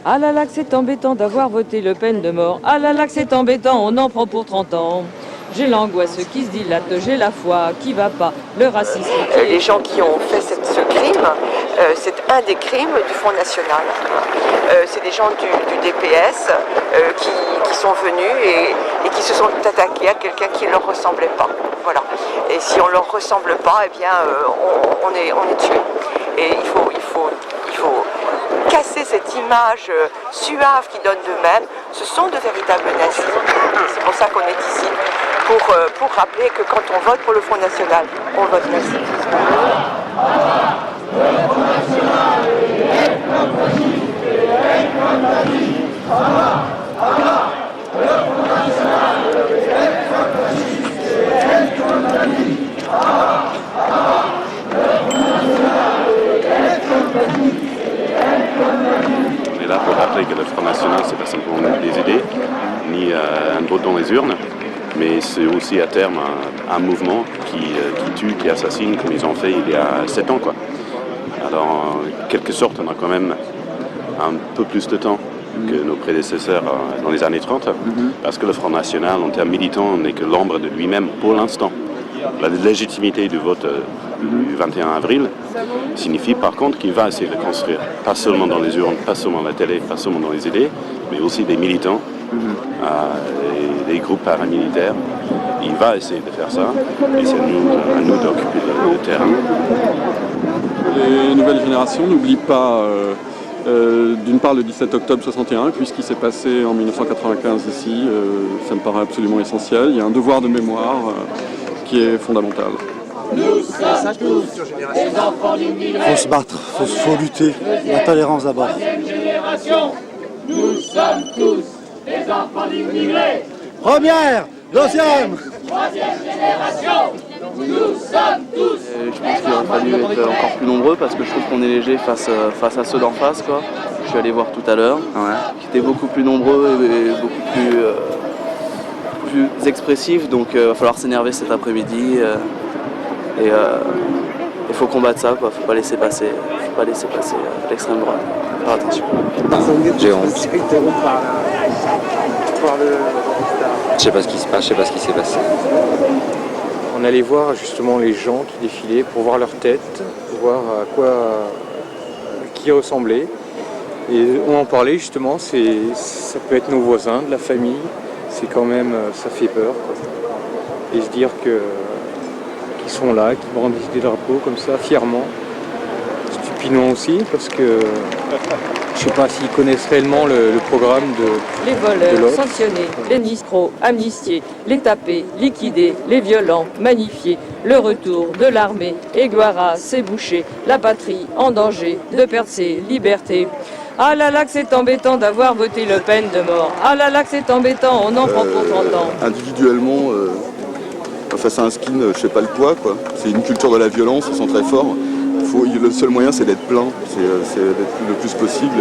Ah là là que c'est embêtant d'avoir voté Le Pen de mort. Ah là là que c'est embêtant, on en prend pour 30 ans. J'ai l'angoisse qui se dilate, j'ai la foi qui va pas, le racisme. Les gens qui ont fait ce crime, c'est un des crimes du Front National. C'est des gens du DPS qui sont venus et qui se sont attaqués à quelqu'un qui ne leur ressemblait pas. Voilà. Et si on ne leur ressemble pas, eh bien, on est tué. Et il faut casser cette image suave qu'ils donnent d'eux-mêmes. Ce sont de véritables nazis. C'est pour ça qu'on est ici, pour rappeler que quand on vote pour le Front National, on vote nazi. On est là pour rappeler que le Front National, c'est pas simplement des idées, ni un vote dans les urnes, mais c'est aussi à terme un mouvement qui tue, qui assassine, comme ils ont fait il y a 7 ans, quoi. Alors, en quelque sorte, on a quand même un peu plus de temps que nos prédécesseurs dans les années 30, parce que le Front National, en termes militants, n'est que l'ombre de lui-même pour l'instant. La légitimité du vote du 21 avril signifie par contre qu'il va essayer de construire, pas seulement dans les urnes, pas seulement la télé, pas seulement dans les idées, mais aussi des militants, des groupes paramilitaires. Il va essayer de faire ça, et c'est à nous d'occuper le terrain. Les nouvelles générations n'oublient pas d'une part le 17 octobre 61, puisqu'il s'est passé en 1995 ici, ça me paraît absolument essentiel. Il y a un devoir de mémoire qui est fondamental. Nous sommes tous des enfants d'immigrés. Il faut se battre, il faut lutter. La tolérance d'abord. Nous sommes tous des enfants d'immigrés. Première, deuxième, troisième génération. Nous sommes tous. Je pense qu'il aurait fallu être encore plus nombreux parce que je trouve qu'on est léger face à ceux d'en face, quoi. Je suis allé voir tout à l'heure, qui étaient beaucoup plus nombreux et beaucoup plus expressifs, donc il va falloir s'énerver cet après-midi et il faut combattre ça, quoi. Faut pas laisser passer l'extrême droite. Faut faire attention. J'ai honte. Je sais pas ce qui se passe, je sais pas ce qui s'est passé. On allait voir justement les gens qui défilaient pour voir leur tête, voir à quoi qui ressemblaient. Et on en parlait justement, ça peut être nos voisins, de la famille, c'est quand même, ça fait peur, quoi. Et se dire qu'ils sont là, qu'ils brandissent des drapeaux comme ça, fièrement. Stupidement aussi, parce que je sais pas s'ils connaissent réellement le programme de Les voleurs sanctionnés, les escrocs amnistiés, les tapés, liquidés, les violents magnifiés, le retour de l'armée, Aiguara, c'est bouché, la patrie en danger de perdre ses libertés. Ah là là que c'est embêtant d'avoir voté Le Pen de mort. Ah là là que c'est embêtant, on en prend pour 30 ans. Individuellement, face à un skin, je sais pas le poids, quoi. C'est une culture de la violence, ils sont très forts. Le seul moyen, c'est d'être plein, c'est d'être le plus possible,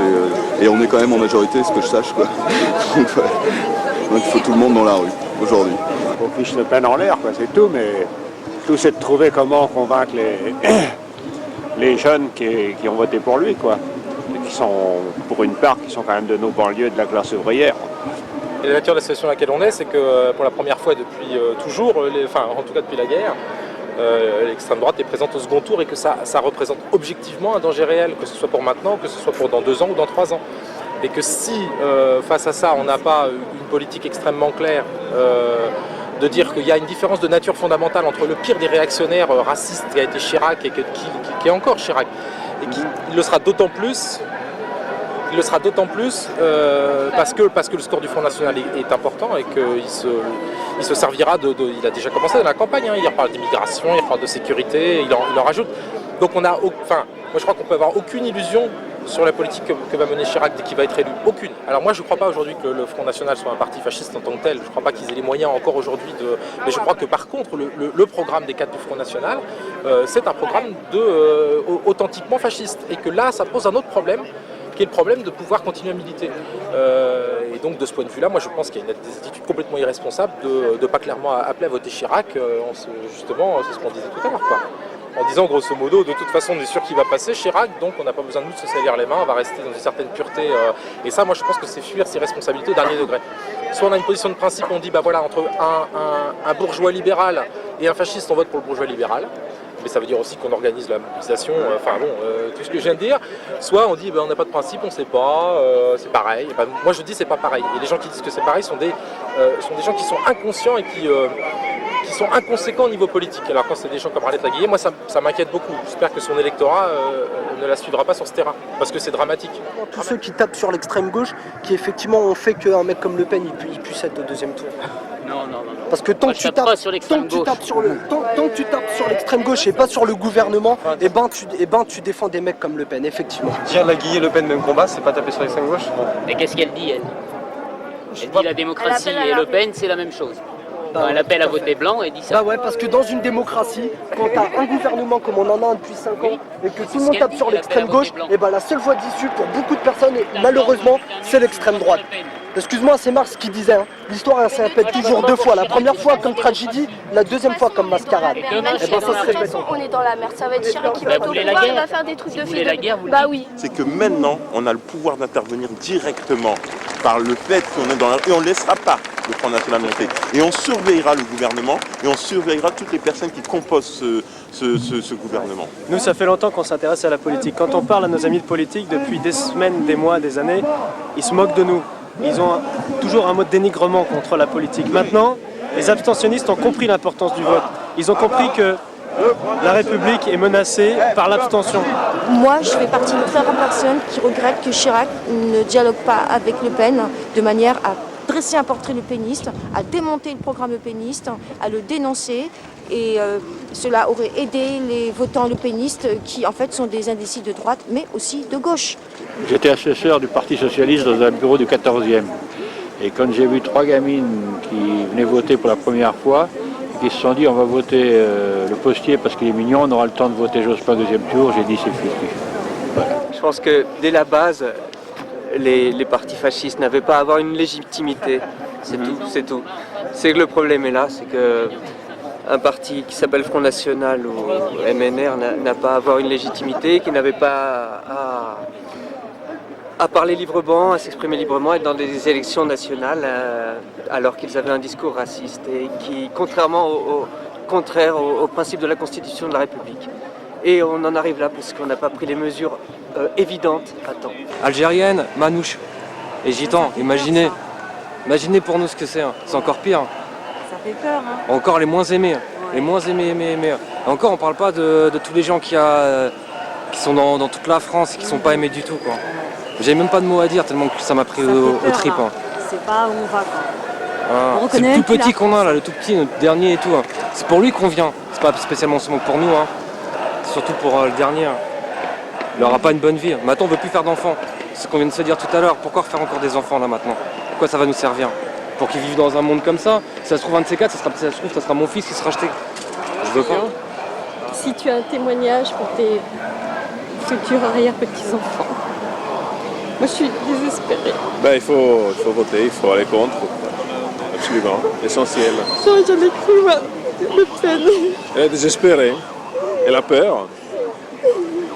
et on est quand même en majorité, ce que je sache, quoi. Donc il faut tout le monde dans la rue, aujourd'hui. On fiche Le Pen en l'air, quoi, c'est tout, mais tout c'est de trouver comment convaincre les jeunes qui ont voté pour lui, quoi. Et qui sont, pour une part, qui sont quand même de nos banlieues, de la classe ouvrière. Et la nature de la situation dans laquelle on est, c'est que pour la première fois depuis toujours, en tout cas depuis la guerre, l'extrême droite est présente au second tour et que ça représente objectivement un danger réel, que ce soit pour maintenant, que ce soit pour dans 2 ans ou dans 3 ans. Et que si, face à ça, on n'a pas une politique extrêmement claire, de dire qu'il y a une différence de nature fondamentale entre le pire des réactionnaires racistes qui a été Chirac et qui est encore Chirac, et qui le sera d'autant plus. Il le sera d'autant plus parce que le score du Front National est important et qu'il se servira il a déjà commencé dans la campagne, hein, il reparle d'immigration, il reparle de sécurité, il en rajoute. Donc moi je crois qu'on peut avoir aucune illusion sur la politique que va mener Chirac dès qu'il va être élu. Aucune. Alors moi je ne crois pas aujourd'hui que le Front National soit un parti fasciste en tant que tel, je ne crois pas qu'ils aient les moyens encore aujourd'hui mais je crois que par contre le programme des cadres du Front National, c'est un programme authentiquement fasciste. Et que là ça pose un autre problème, qui est le problème de pouvoir continuer à militer. Et donc de ce point de vue-là, moi je pense qu'il y a des attitudes complètement irresponsables de ne pas clairement appeler à voter Chirac, justement, c'est ce qu'on disait tout à l'heure, quoi. en disant grosso modo, de toute façon on est sûr qu'il va passer Chirac, donc on n'a pas besoin de nous de se salir les mains, on va rester dans une certaine pureté. Et ça, moi je pense que c'est fuir ses responsabilités au dernier degré. Soit on a une position de principe, on dit bah voilà, entre un bourgeois libéral et un fasciste, on vote pour le bourgeois libéral. Mais ça veut dire aussi qu'on organise la mobilisation, tout ce que je viens de dire. Soit on dit on n'a pas de principe, on ne sait pas, c'est pareil. Moi je dis c'est pas pareil. Et les gens qui disent que c'est pareil sont des gens qui sont inconscients et qui sont inconséquents au niveau politique. Alors quand c'est des gens comme Arlette Laguillet, moi ça m'inquiète beaucoup. J'espère que son électorat ne la suivra pas sur ce terrain, parce que c'est dramatique. Tous ceux qui tapent sur l'extrême gauche, qui effectivement ont fait qu'un mec comme Le Pen il puisse être au deuxième tour. Non. Parce que tant que tu tapes sur l'extrême gauche et pas sur le gouvernement, tu défends des mecs comme Le Pen, effectivement. Dire Laguillet et Le Pen même combat, c'est pas taper sur l'extrême gauche. Et qu'est-ce qu'elle dit, elle? Elle dit la démocratie et Le Pen, c'est la même chose. Elle appelle à voter blanc et dit ça. Bah ouais, parce que dans une démocratie, quand t'as un gouvernement comme on en a depuis 5 ans et que tout le monde tape sur l'extrême gauche, et bah la seule voie d'issue pour beaucoup de personnes, malheureusement, c'est l'extrême droite. Excuse-moi, c'est Marx qui disait, l'histoire se répète toujours 2 fois. La première fois comme tragédie, la deuxième fois comme mascarade. Et ben, ça se répète. On est dans la merde, ça va être Chirac qui va être au pouvoir, il va faire des trucs de fille. Bah oui. C'est que maintenant, on a le pouvoir d'intervenir directement par le fait qu'on est dans la... Et on ne laissera pas le Front National monter. Et on surveillera le gouvernement et on surveillera toutes les personnes qui composent ce gouvernement. Nous, ça fait longtemps qu'on s'intéresse à la politique. Quand on parle à nos amis de politique, depuis des semaines, des mois, des années, ils se moquent de nous. Ils ont toujours un mot de dénigrement contre la politique. Maintenant, les abstentionnistes ont compris l'importance du vote. Ils ont compris que la République est menacée par l'abstention. Moi, je fais partie de très rares personnes qui regrettent que Chirac ne dialogue pas avec Le Pen de manière à dresser un portrait lepéniste, à démonter le programme lepéniste, à le dénoncer. Et cela aurait aidé les votants lepénistes qui en fait sont des indécis de droite mais aussi de gauche. J'étais assesseur du Parti Socialiste dans un bureau du 14e. Et quand j'ai vu 3 gamines qui venaient voter pour la première fois, et qui se sont dit on va voter le postier parce qu'il est mignon, on aura le temps de voter Jospin au 2e tour, j'ai dit c'est foutu. Voilà. Je pense que dès la base, les partis fascistes n'avaient pas à avoir une légitimité. C'est tout. C'est que le problème est là, c'est que un parti qui s'appelle Front National ou MNR n'a pas à avoir une légitimité, qui n'avait pas à parler librement, à s'exprimer librement, être dans des élections nationales alors qu'ils avaient un discours raciste et qui, contraire au principe de la Constitution de la République. Et on en arrive là parce qu'on n'a pas pris les mesures évidentes à temps. Algérienne, manouche et gitan, imaginez pour nous ce que c'est, hein. C'est encore pire. Ça fait peur, hein. Encore les moins aimés, les moins aimés. Et encore on parle pas de tous les gens qui sont dans toute la France et qui sont pas aimés du tout, quoi. J'avais même pas de mots à dire tellement que ça m'a pris au trip. Hein. C'est pas où on va, quoi. C'est le tout petit qu'on a là, le tout petit, notre dernier et tout. Hein. C'est pour lui qu'on vient, c'est pas spécialement seulement pour nous, hein. Surtout pour le dernier. Hein. Il n'aura pas une bonne vie. Maintenant on veut plus faire d'enfants. C'est ce qu'on vient de se dire tout à l'heure. Pourquoi refaire encore des enfants là maintenant? Pourquoi ça va nous servir? Pour qu'ils vivent dans un monde comme ça? Si ça se trouve un de ces 4, ça sera mon fils qui sera acheté. Je veux pas. Si tu as un témoignage pour tes futurs arrière-petits-enfants. Moi je suis désespérée. Il faut voter, il faut aller contre. Absolument, essentiel. J'aurais jamais cru voir Le Pen. Elle est désespérée, elle a peur.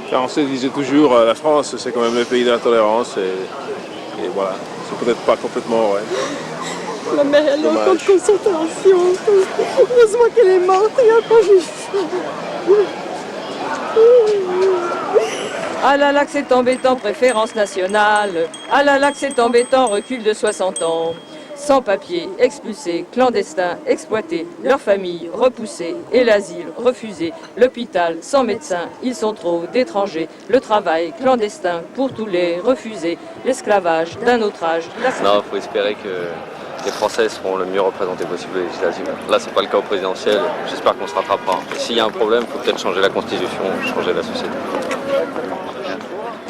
Car on se disait toujours, la France c'est quand même le pays de la tolérance et voilà, c'est peut-être pas complètement vrai. Ma mère elle est en camp de concentration. Heureusement qu'elle est morte, il n'y a pas juste. Ah là là que c'est embêtant, préférence nationale. Ah là là que c'est embêtant, recul de 60 ans. Sans papier, expulsés, clandestins, exploités, leurs familles repoussées et l'asile refusé, l'hôpital sans médecin, ils sont trop d'étrangers, le travail clandestin pour tous les refusés, l'esclavage d'un autre âge. Non, il faut espérer que les Français seront le mieux représentés possible aux législatives. Là, c'est pas le cas au présidentiel, j'espère qu'on se rattrapera. Et s'il y a un problème, il faut peut-être changer la Constitution, changer la société.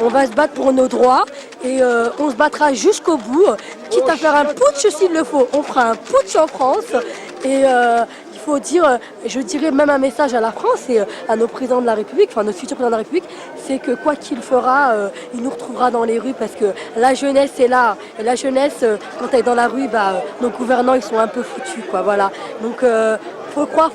On va se battre pour nos droits et on se battra jusqu'au bout, quitte à faire un putsch s'il le faut. On fera un putsch en France et il faut dire, je dirais même un message à la France et à nos présidents de la République, enfin nos futurs présidents de la République, c'est que quoi qu'il fera, il nous retrouvera dans les rues parce que la jeunesse est là. Et la jeunesse, quand elle est dans la rue, nos gouvernants ils sont un peu foutus, quoi. Voilà. Donc faut croire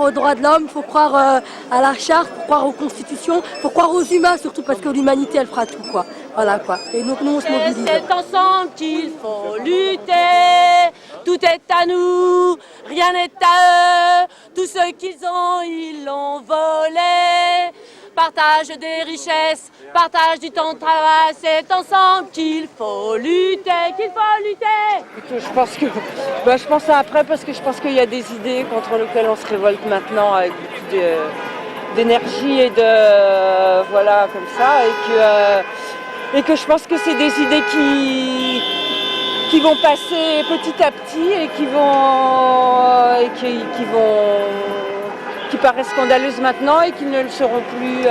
aux droits de l'homme, faut croire à la charte, faut croire aux constitutions, faut croire aux humains surtout parce que l'humanité elle fera tout quoi. Voilà quoi. Et donc nous on se mobilise. C'est ensemble qu'il faut lutter. Tout est à nous, rien n'est à eux. Tout ce qu'ils ont, ils l'ont volé. Partage des richesses, partage du temps de travail, c'est ensemble qu'il faut lutter, Je pense à après parce que je pense qu'il y a des idées contre lesquelles on se révolte maintenant avec beaucoup d'énergie et de voilà comme ça et que je pense que c'est des idées qui vont passer petit à petit et qui paraissent scandaleuses maintenant et qui ne le seront plus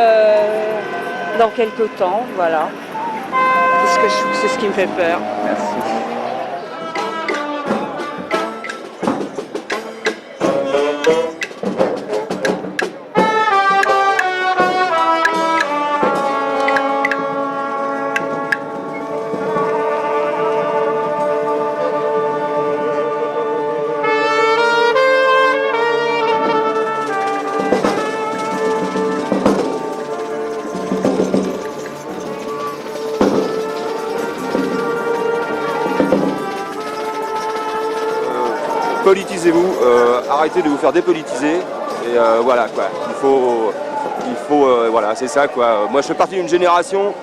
dans quelques temps, voilà. C'est ce qui me fait peur. Merci. Politisez-vous, arrêtez de vous faire dépolitiser et voilà quoi. Il faut voilà, c'est ça quoi. Moi je fais partie d'une génération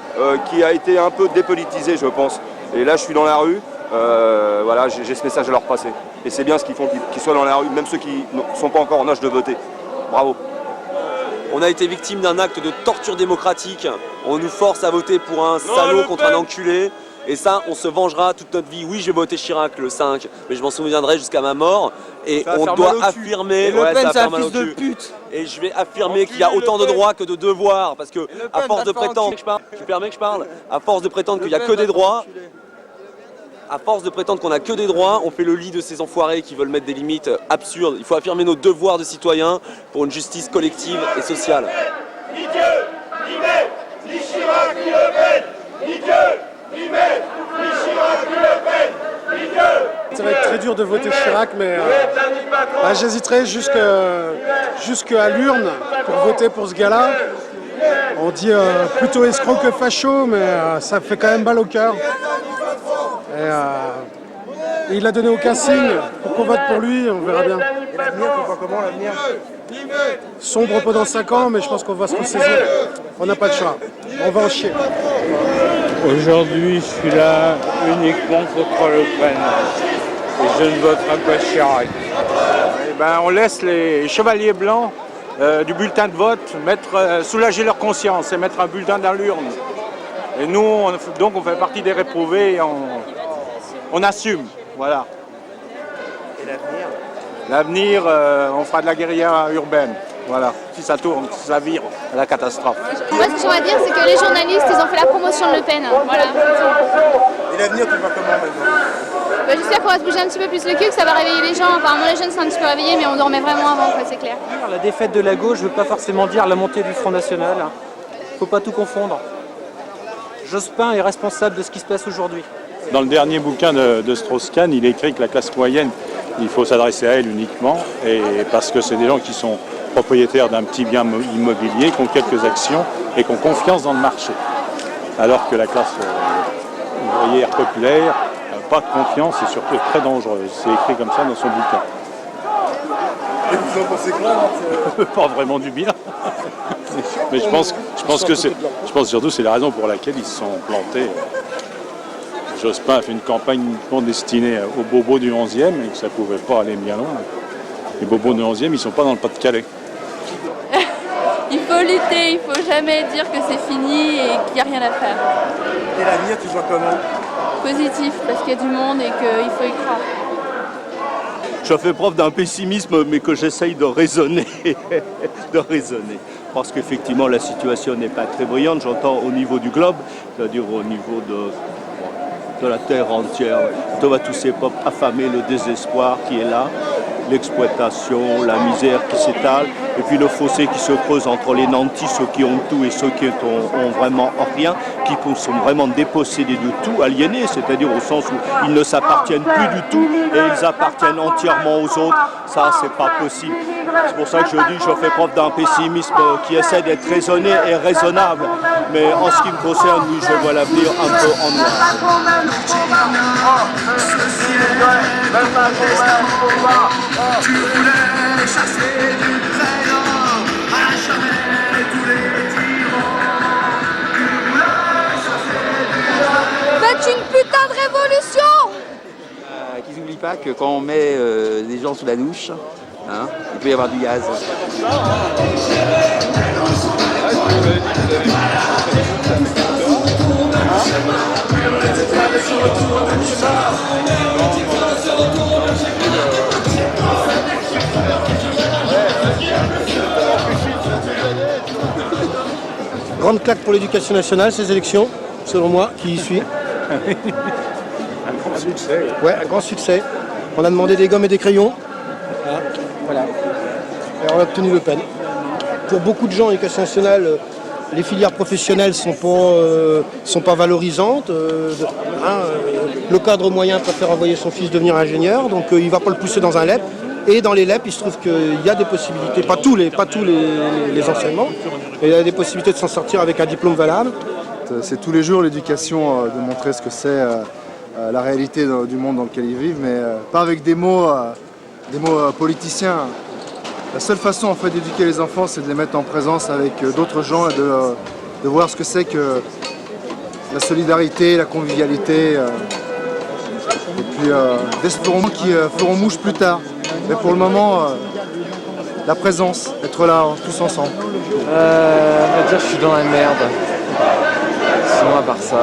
qui a été un peu dépolitisée je pense. Et là je suis dans la rue, voilà, j'ai ce message à leur passer. Et c'est bien ce qu'ils font, qu'ils soient dans la rue, même ceux qui ne sont pas encore en âge de voter. Bravo. On a été victime d'un acte de torture démocratique. On nous force à voter pour un salaud contre un enculé. Et ça, on se vengera toute notre vie. Oui, j'ai voté Chirac le 5, mais je m'en souviendrai jusqu'à ma mort. Et on doit affirmer... Le Pen, c'est un fils de pute. Et je vais affirmer qu'il y a autant de droits que de devoirs. Parce que, à force de prétendre... Tu permets que je parle ? À force de prétendre qu'il n'y a que des droits... À force de prétendre qu'on n'a que des droits, on fait le lit de ces enfoirés qui veulent mettre des limites absurdes. Il faut affirmer nos devoirs de citoyens pour une justice collective et sociale. Ni Dieu, ni Maître, ni Chirac, ni Le Pen, ni Dieu, ni Maître, ni Chirac, ni Le Pen, ni Dieu. Ça va être très dur de voter Chirac, mais j'hésiterai jusqu'à l'urne pour voter pour ce gars-là. On dit plutôt escroc que facho, mais ça fait quand même mal au cœur. Et il a donné aucun signe pour qu'on vote pour lui, on verra bien. Et l'avenir, tu vois comment l'avenir ? Sombre pendant 5 ans, mais je pense qu'on va se ressaisir. On n'a pas de choix. On va en chier. Aujourd'hui, je suis là uniquement contre Le Pen. Et je ne voterai pas Chirac. Eh ben, on laisse les chevaliers blancs du bulletin de vote soulager leur conscience et mettre un bulletin dans l'urne. Et nous, on fait partie des réprouvés et on assume. Voilà. Et l'avenir ? L'avenir, on fera de la guérilla urbaine. Voilà. Si ça tourne, si ça vire, à la catastrophe. Moi, ce que j'aimerais dire, c'est que les journalistes, ils ont fait la promotion de Le Pen. Voilà. Et l'avenir, tu vois comment maintenant ? J'espère qu'on va se bouger un petit peu plus le cul, que ça va réveiller les gens. Enfin, les jeunes sont un petit peu réveillés, mais on dormait vraiment avant, c'est clair. La défaite de la gauche ne veut pas forcément dire la montée du Front National. Il ne faut pas tout confondre. Jospin est responsable de ce qui se passe aujourd'hui. Dans le dernier bouquin de Strauss-Kahn, il écrit que la classe moyenne, il faut s'adresser à elle uniquement, et parce que c'est des gens qui sont propriétaires d'un petit bien immobilier, qui ont quelques actions et qui ont confiance dans le marché. Alors que la classe ouvrière populaire n'a pas de confiance et surtout est très dangereuse. C'est écrit comme ça dans son bouquin. Et vous en pensez quoi ? Pas vraiment du bien. Mais je pense surtout que c'est la raison pour laquelle ils se sont plantés. Jospin a fait une campagne uniquement destinée aux bobos du 11e et que ça ne pouvait pas aller bien loin. Les bobos du 11e, ils ne sont pas dans le Pas-de-Calais. Il faut lutter, il ne faut jamais dire que c'est fini et qu'il n'y a rien à faire. Et l'avenir, tu vois comment ? Positif, parce qu'il y a du monde et qu'il faut y croire. Je fais preuve d'un pessimisme, mais que j'essaye de raisonner. Parce qu'effectivement, la situation n'est pas très brillante. J'entends au niveau du globe, c'est-à-dire au niveau de la terre entière. On voit tous ces peuples affamés, le désespoir qui est là. l'exploitation, la misère qui s'étale, et puis le fossé qui se creuse entre les nantis, ceux qui ont tout, et ceux qui ont vraiment rien, qui sont vraiment dépossédés de tout, aliénés, c'est-à-dire au sens où ils ne s'appartiennent plus du tout et ils appartiennent entièrement aux autres. Ça, c'est pas possible. C'est pour ça que je dis que je fais preuve d'un pessimisme qui essaie d'être raisonné et raisonnable. Mais en ce qui me concerne, oui, je vois l'avenir un peu en noir. Faites une putain de révolution! Qu'ils n'oublient pas que quand on met des gens sous la douche, hein, il peut y avoir du gaz. Grande claque pour l'éducation nationale, ces élections, selon moi, qui y suis. Un grand succès. Ouais, un grand succès. On a demandé des gommes et des crayons. Voilà. Et on a obtenu Le Pen. Pour beaucoup de gens, l'éducation nationale, les filières professionnelles ne sont pas valorisantes. Le cadre moyen préfère envoyer son fils devenir ingénieur, donc il ne va pas le pousser dans un LEP. Et dans les LEP, il se trouve qu'il y a des possibilités, pas tous les enseignements, mais il y a des possibilités de s'en sortir avec un diplôme valable. C'est tous les jours l'éducation de montrer ce que c'est la réalité du monde dans lequel ils vivent, mais pas avec des mots politiciens. La seule façon en fait d'éduquer les enfants, c'est de les mettre en présence avec d'autres gens et de voir ce que c'est que la solidarité, la convivialité, et puis des explorations qui feront mouche plus tard. Mais pour le moment, la présence, être là tous ensemble. On va dire que je suis dans la merde. Sinon à part ça,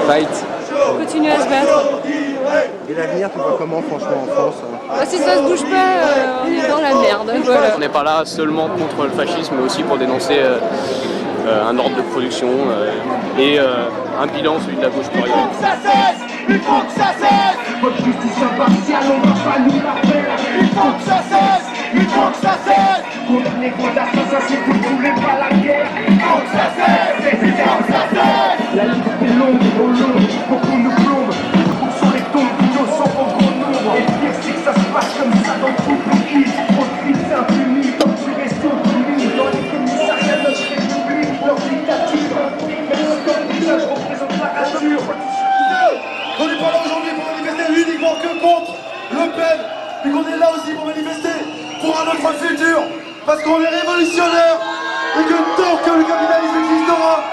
fight. Continuer à se battre. Et l'avenir, tu vois comment franchement en France Si ça se bouge pas, on est dans la merde. Voilà. On n'est pas là seulement contre le fascisme, mais aussi pour dénoncer un ordre de production et un bilan, celui de la gauche plurielle. Il faut que ça cesse! Votre justice impartiale, on va pas nous la faire! Il faut que ça cesse! Il faut que ça cesse! Condamnez vos assassins si vous ne voulez pas la guerre! Il faut que ça cesse! Il faut que ça cesse! La lutte est longue, au long, beaucoup nous plombent. Sur les tombes d'innocents au grand nombre. Et le pire, c'est que ça se passe comme ça dans tout le pays. Trop de crimes impunis, torturation punie. Dans les commissariats de notre république, leur dictature. Même si leur visage représente la rature. On n'est pas là aujourd'hui pour manifester uniquement que contre Le Pen, mais qu'on est là aussi pour manifester pour un autre futur, parce qu'on est révolutionnaire et que tant que le capitalisme existera,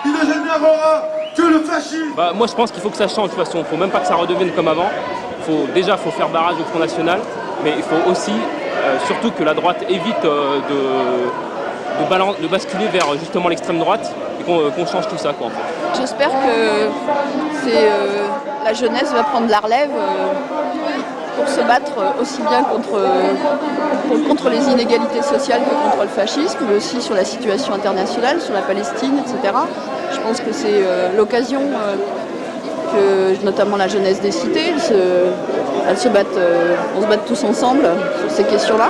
il ne générera que le fascisme. Moi je pense qu'il faut que ça change de toute façon, il ne faut même pas que ça redevienne comme avant. Déjà faut faire barrage au Front National, mais il faut aussi surtout que la droite évite de basculer vers justement l'extrême droite et qu'on change tout ça quoi, en fait. J'espère que la jeunesse va prendre la relève pour se battre aussi bien contre les inégalités sociales que contre le fascisme, mais aussi sur la situation internationale, sur la Palestine, etc. Je pense que c'est l'occasion que notamment la jeunesse des cités, on se batte tous ensemble sur ces questions-là.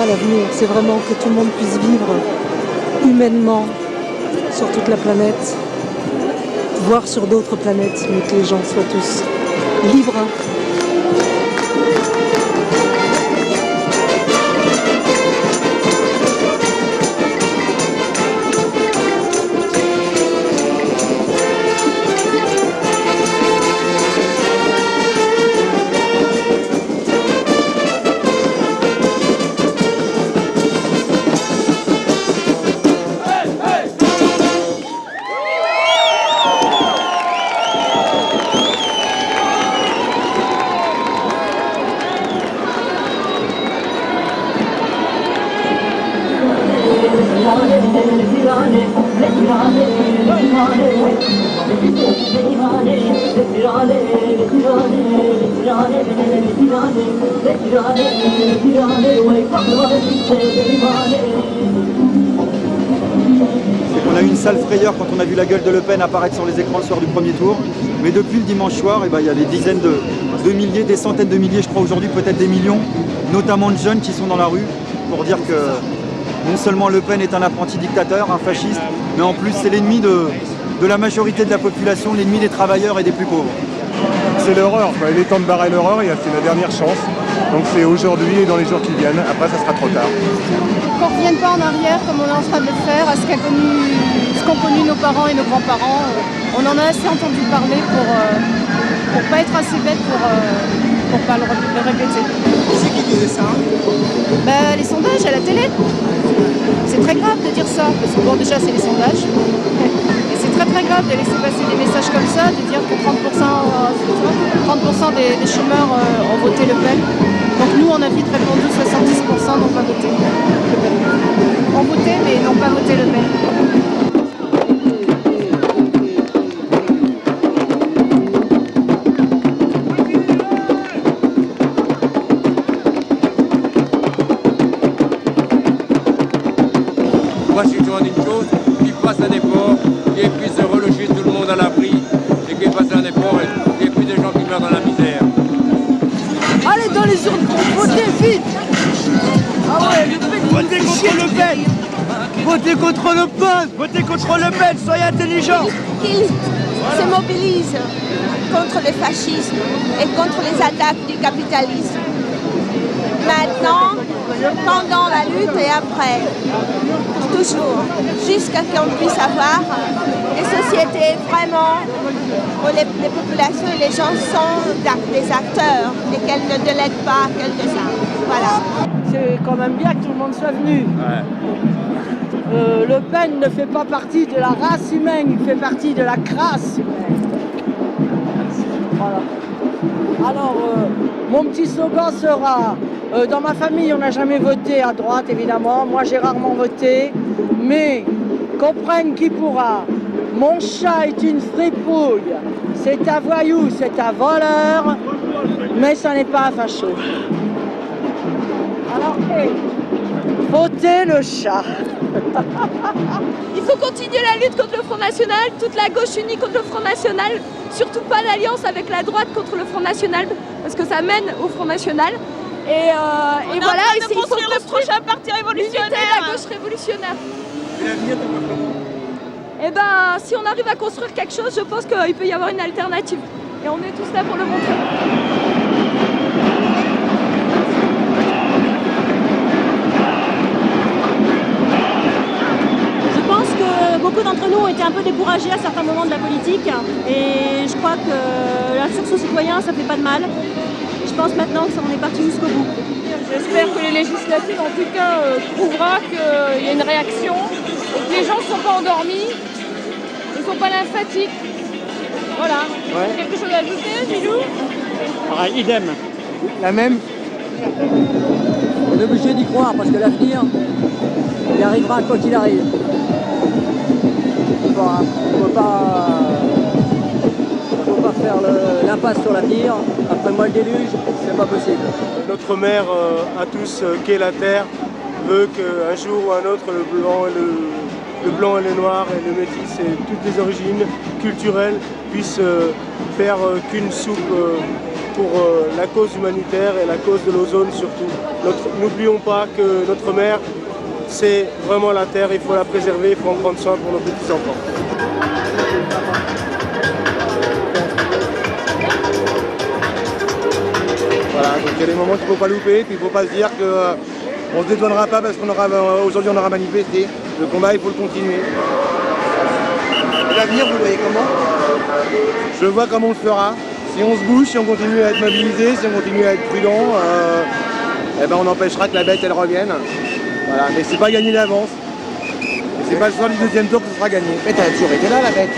L'avenir, c'est vraiment que tout le monde puisse vivre humainement sur toute la planète, voire sur d'autres planètes, mais que les gens soient tous libres. On a eu une sale frayeur quand on a vu la gueule de Le Pen apparaître sur les écrans le soir du premier tour. Mais depuis le dimanche soir, il y a des dizaines de milliers, des centaines de milliers, je crois aujourd'hui peut-être des millions, notamment de jeunes qui sont dans la rue pour dire que non seulement Le Pen est un apprenti dictateur, un fasciste, mais en plus c'est l'ennemi de la majorité de la population, l'ennemi des travailleurs et des plus pauvres. C'est l'horreur, il est temps de barrer l'horreur, c'est la dernière chance. Donc c'est aujourd'hui et dans les jours qui viennent, après ça sera trop tard. Qu'on ne revienne pas en arrière comme on est en train de le faire, à ce qu'ont connu nos parents et nos grands-parents. On en a assez entendu parler pour pas être assez bête pour pas le répéter. C'est qui disait ça? Les sondages à la télé. C'est très grave de dire ça, parce que bon déjà c'est les sondages. Et c'est très très grave de laisser passer des messages comme ça, de dire que 30% des chômeurs ont voté Le Pen. Donc nous on a vite répondu 70% n'ont pas voté Le Pen. Ont voté mais n'ont pas voté Le Pen. Moi je demande une chose, qu'il fasse un effort, qu'il puisse reloger tout le monde à l'abri et qu'il fasse un effort et qu'il n'y ait plus de gens qui meurent dans la misère. Allez dans les urnes pour voter vite. Ah ouais, votez contre Le Pen. Votez contre Le Pen. Votez contre Le Pen, soyez intelligents. Qu'ils se mobilisent contre le fascisme et contre les attaques du capitalisme. Maintenant, pendant la lutte et après, toujours, jusqu'à qu'on puisse avoir des sociétés vraiment où les populations et les gens sont des acteurs et qu'elles ne délèguent pas à quelques-uns. Voilà. C'est quand même bien que tout le monde soit venu. Le Pen ne fait pas partie de la race humaine, il fait partie de la crasse humaine. Voilà. Alors, mon petit slogan sera, dans ma famille, on n'a jamais voté à droite, évidemment. Moi, j'ai rarement voté. Mais, comprenne qui pourra. Mon chat est une fripouille. C'est un voyou, c'est un voleur. Mais ça n'est pas un facho. Alors, votez le chat. Il faut continuer la lutte contre le Front National, toute la gauche unie contre le Front National, surtout pas l'alliance avec la droite contre le Front National, parce que ça mène au Front National. Et voilà, il faut construire le prochain parti révolutionnaire. La gauche révolutionnaire. Et ben, si on arrive à construire quelque chose, je pense qu'il peut y avoir une alternative. Et on est tous là pour le montrer. Je pense que beaucoup d'entre nous ont été un peu découragés à certains moments de la politique et je crois que la sursaut citoyen, ça fait pas de mal. Je pense maintenant que ça en est parti jusqu'au bout. J'espère que les législatives, en tout cas, prouvera qu'il y a une réaction et que les gens ne sont pas endormis, ne sont pas lymphatiques. Voilà. Ouais. Quelque chose à ajouter, Gilou? Idem. La même. On est obligé d'y croire parce que l'avenir, il arrivera quoi qu'il arrive. On ne peut pas faire l'impasse sur l'avenir. Après moi le déluge, c'est pas possible. Notre mère à tous, qu'est la terre, veut qu'un jour ou un autre, le blanc et le noir et le métis et toutes les origines culturelles puissent faire qu'une soupe pour la cause humanitaire et la cause de l'ozone surtout. N'oublions pas que notre mère, c'est vraiment la terre, il faut la préserver, il faut en prendre soin pour nos petits-enfants. Voilà, donc il y a des moments qu'il ne faut pas louper, puis il ne faut pas se dire qu'on ne se dédouanera pas parce qu'aujourd'hui on aura manifesté. Le combat, il faut le continuer. L'avenir, vous le voyez comment? Je vois comment on le fera. Si on se bouge, si on continue à être mobilisé, si on continue à être prudent, on empêchera que la bête elle revienne. Voilà, mais c'est pas gagné d'avance. C'est pas le soir du deuxième tour que ce sera gagné. Mais t'as toujours été là, la bête.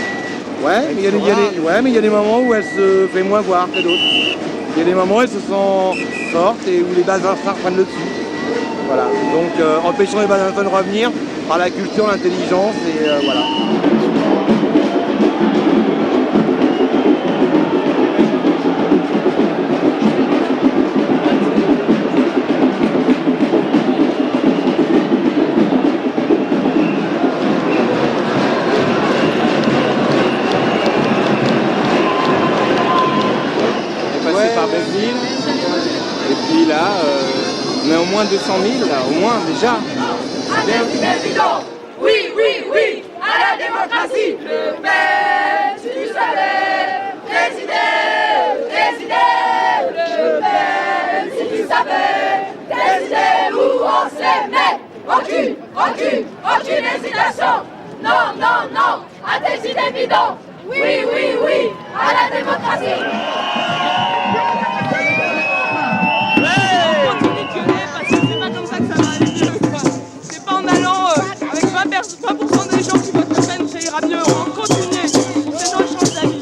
Ouais, mais il y a des moments où elle se fait moins voir que d'autres. Il y a des moments où elle se sent forte et où les bazars prennent le dessus. Voilà, donc empêchons les bazars de revenir par la culture, l'intelligence et voilà. par Belleville. Et puis là, on est au moins 200 000, là, au moins déjà. C'est bien. Oui, oui, oui, à la démocratie. Le Pen, si tu savais, résider, Le Pen, si tu savais, résider où on s'aimait. Aucune hésitation. Non, non, non, à tes idées bidons. Oui, oui, oui, à la démocratie. On continue de gueuler parce que c'est pas comme ça que ça va aller mieux, quoi. C'est pas en allant avec 20% des gens qui votent Le Pen que ça ira mieux. On va continuer. C'est notre chance d'avis.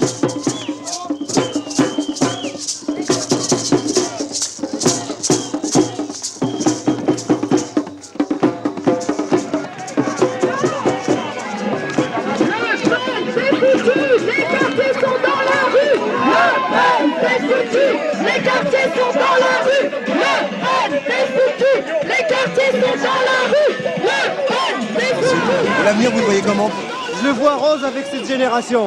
Les quartiers sont dans la rue. Le Pen est foutu. Les quartiers sont dans la rue. Le Pen est foutu. L'avenir, vous le voyez comment? Je le vois rose avec cette génération.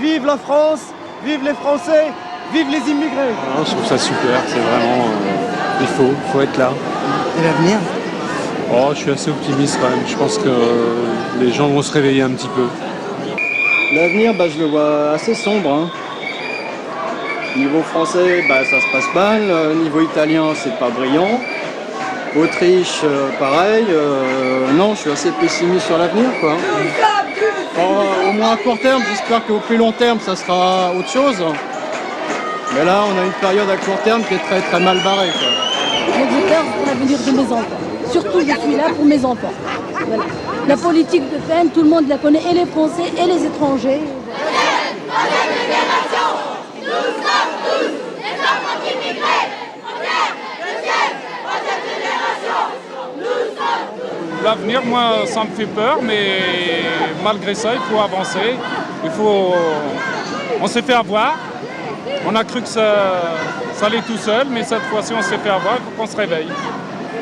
Vive la France, vive les Français, vive les immigrés. Alors, je trouve ça super, c'est vraiment... il faut être là. Et l'avenir? Oh, je suis assez optimiste quand même, je pense que les gens vont se réveiller un petit peu. L'avenir, je le vois assez sombre. Hein. Niveau français, ça se passe mal. Niveau italien, c'est pas brillant. Autriche, pareil. Non, je suis assez pessimiste sur l'avenir, quoi. Au moins à court terme, j'espère qu'au plus long terme, ça sera autre chose. Mais là, on a une période à court terme qui est très très mal barrée, quoi. J'ai peur pour l'avenir de mes enfants. Surtout, je suis là pour mes enfants. Voilà. La politique de Pen, tout le monde la connaît, et les Français et les étrangers. Nous sommes tous les enfants d'immigrés. Première, deuxième, troisième génération. Nous sommes tous. L'avenir, moi, ça me fait peur, mais malgré ça, il faut avancer. On s'est fait avoir. On a cru que ça allait tout seul, mais cette fois-ci, on s'est fait avoir. Il faut qu'on se réveille.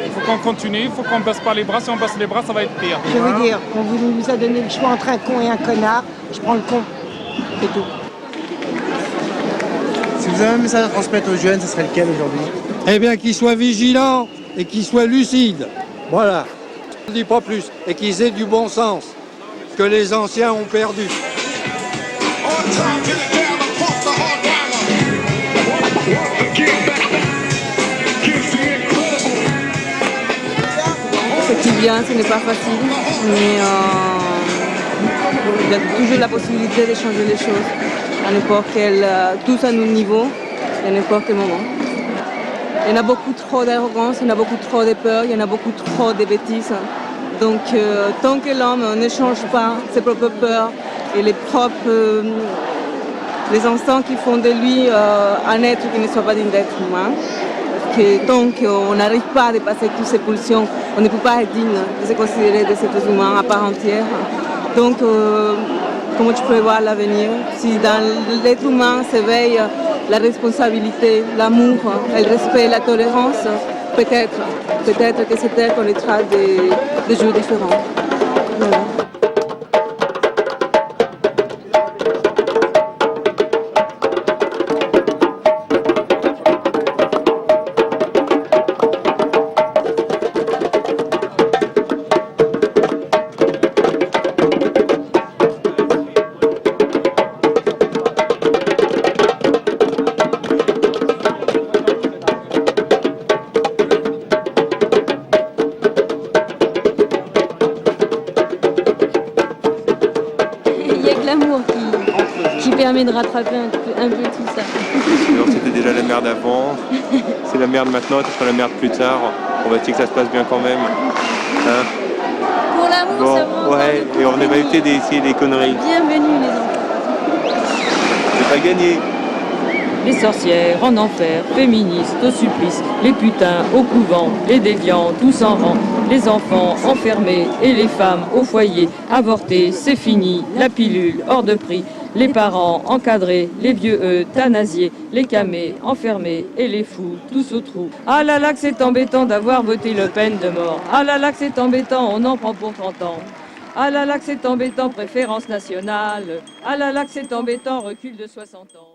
Il faut qu'on continue, il faut qu'on ne baisse pas les bras. Si on baisse les bras, ça va être pire. Je veux dire, on vous a donné le choix entre un con et un connard. Je prends le con. C'est tout. Si vous avez un message à transmettre aux jeunes, ce serait lequel aujourd'hui? Eh bien, qu'ils soient vigilants et qu'ils soient lucides. Voilà. Je ne dis pas plus. Et qu'ils aient du bon sens, que les anciens ont perdu. Ce qui vient, ce n'est pas facile, mais il y a toujours la possibilité de changer les choses à n'importe quel, tous à nos niveaux, à n'importe quel moment. Il y en a beaucoup trop d'arrogance, il y en a beaucoup trop de peur, il y en a beaucoup trop de bêtises. Donc tant que l'homme ne change pas ses propres peurs et les instincts qui font de lui un être qui ne soit pas digne d'être humain, que tant qu'on n'arrive pas à dépasser toutes ces pulsions, on ne peut pas être digne de se considérer des êtres humains à part entière. Donc, comment tu peux voir l'avenir si dans l'être humain s'éveille la responsabilité, l'amour, le respect, la tolérance? Peut-être que cette terre connaîtra des jours différents. Voilà. L'amour qui permet de rattraper un peu tout ça. C'était déjà la merde avant, c'est la merde maintenant, ce sera la merde plus tard. On va essayer que ça se passe bien quand même. Hein? Pour l'amour, bon, ça va. Ouais, et on va éviter d'essayer des conneries. Bienvenue les enfants. C'est pas gagné. Les sorcières en enfer, féministes au supplice, les putains au couvent, les déviants tous en rang, les enfants enfermés et les femmes au foyer, avortés, c'est fini, la pilule hors de prix, les parents encadrés, les vieux euthanasiés, les camés enfermés et les fous tous au trou. Ah là là que c'est embêtant d'avoir voté Le Pen de mort, ah là là que c'est embêtant, on en prend pour 30 ans. Ah là là que c'est embêtant, préférence nationale, ah là là que c'est embêtant, recul de 60 ans.